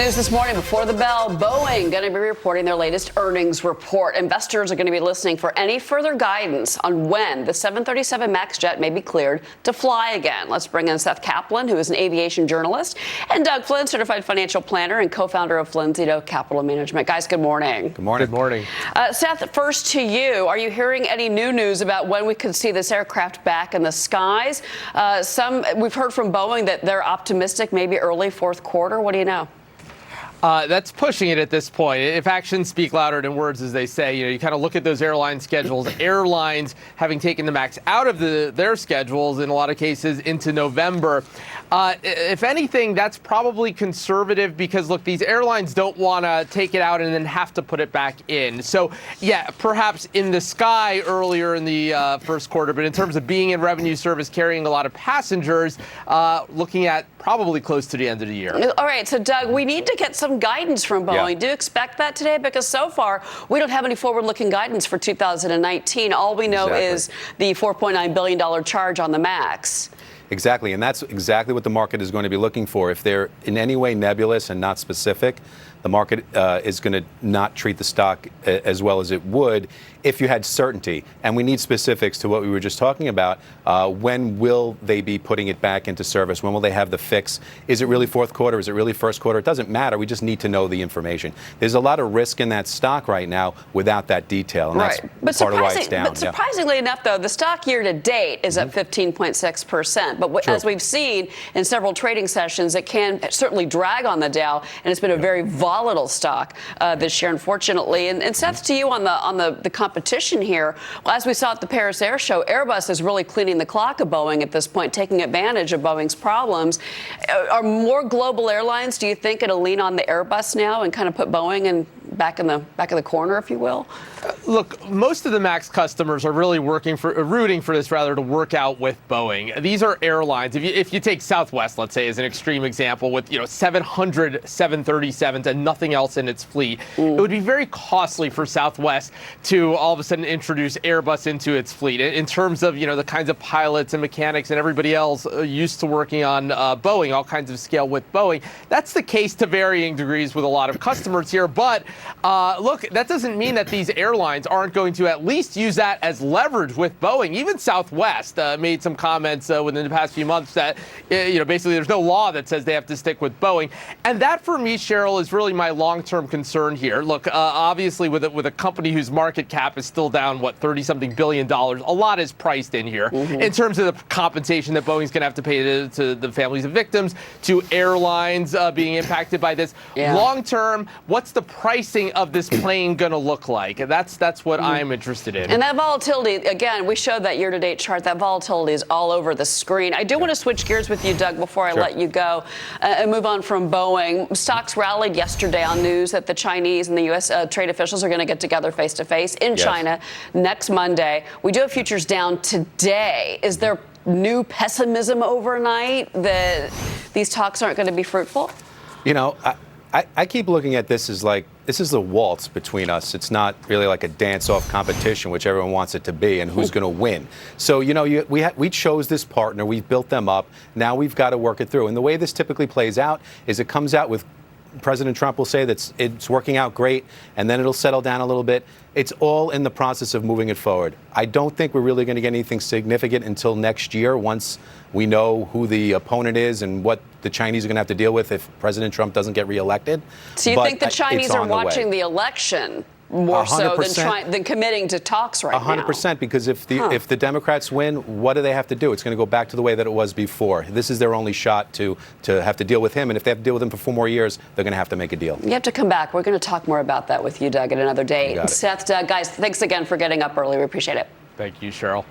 News this morning before the bell, Boeing going to be reporting their latest earnings report. Investors are going to be listening for any further guidance on when the 737 MAX jet may be cleared to fly again. Let's bring in Seth Kaplan, who is an aviation journalist, and Doug Flynn, certified financial planner and co-founder of Flynn, Zito Capital Management. Guys, good morning. Good morning. Good morning. Seth, first to you. Are you hearing any new news about when we could see this aircraft back in the skies? We've heard from Boeing that they're optimistic, maybe early fourth quarter. What do you know? That's pushing it at this point. If actions speak louder than words, as they say, you kind of look at those airline schedules. Airlines having taken the MAX out of their schedules in a lot of cases into November. If anything, that's probably conservative because, look, these airlines don't want to take it out and then have to put it back in. So, yeah, perhaps in the sky earlier in the first quarter, but in terms of being in revenue service, carrying a lot of passengers, looking at probably close to the end of the year. All right, so Doug, we need to get some guidance from Boeing. Do you expect that today? Because so far, we don't have any forward-looking guidance for 2019. All we know is the $4.9 billion charge on the MAX. Exactly, and that's exactly what the market is going to be looking for. If they're in any way nebulous and not specific, the market is going to not treat the stock as well as it would if you had certainty. And we need specifics to what we were just talking about. When will they be putting it back into service? When will they have the fix? Is it really fourth quarter? Is it really first quarter? It doesn't matter. We just need to know the information. There's a lot of risk in that stock right now without that detail. And that's part of why it's down. But surprisingly enough, though, the stock year to date is up 15.6%. But as we've seen in several trading sessions, it can certainly drag on the Dow, and it's been a very volatile stock this year, unfortunately. And Seth, to you on the competition here, well, as we saw at the Paris Air Show, Airbus is really cleaning the clock of Boeing at this point, taking advantage of Boeing's problems. Are more global airlines, do you think, going to lean on the Airbus now and kind of put Boeing back in the corner, if you will? Look, most of the MAX customers are really rooting for this to work out with Boeing. These are airlines. If you take Southwest, let's say, as an extreme example, with 700 737s and nothing else in its fleet, it would be very costly for Southwest to all of a sudden introduce Airbus into its fleet. In terms of the kinds of pilots and mechanics and everybody else used to working on Boeing, all kinds of scale with Boeing. That's the case to varying degrees with a lot of customers here. But look, that doesn't mean that these airlines aren't going to at least use that as leverage with Boeing. Even Southwest made some comments within the past few months that basically there's no law that says they have to stick with Boeing. And that, for me, Cheryl, is really my long-term concern here. Look, obviously with a company whose market cap is still down, $30-something billion, a lot is priced in here in terms of the compensation that Boeing's going to have to pay to the families of victims, to airlines being impacted by this. Long-term, what's the pricing of this plane going to look like? That's what I'm interested in. And that volatility, again, we showed that year-to-date chart. That volatility is all over the screen. I do want to switch gears with you, Doug, before I let you go and move on from Boeing. Stocks rallied yesterday on news that the Chinese and the U.S. Trade officials are going to get together face-to-face in China next Monday. We do have futures down today. Is there new pessimism overnight that these talks aren't going to be fruitful? I keep looking at this as like, this is a waltz between us. It's not really like a dance-off competition, which everyone wants it to be, and who's going to win. So, we chose this partner. We've built them up. Now we've got to work it through. And the way this typically plays out is it comes out with President Trump will say that it's working out great, and then it'll settle down a little bit. It's all in the process of moving it forward. I don't think we're really going to get anything significant until next year, once we know who the opponent is and what the Chinese are going to have to deal with if President Trump doesn't get reelected. So you think the Chinese are watching the election more 100%. So than committing to talks right 100%, now? 100%, because if the Democrats win, what do they have to do? It's going to go back to the way that it was before. This is their only shot to have to deal with him, and if they have to deal with him for 4 more years, they're going to have to make a deal. You have to come back. We're going to talk more about that with you, Doug, at another date. Seth, Doug, guys, thanks again for getting up early. We appreciate it. Thank you, Cheryl.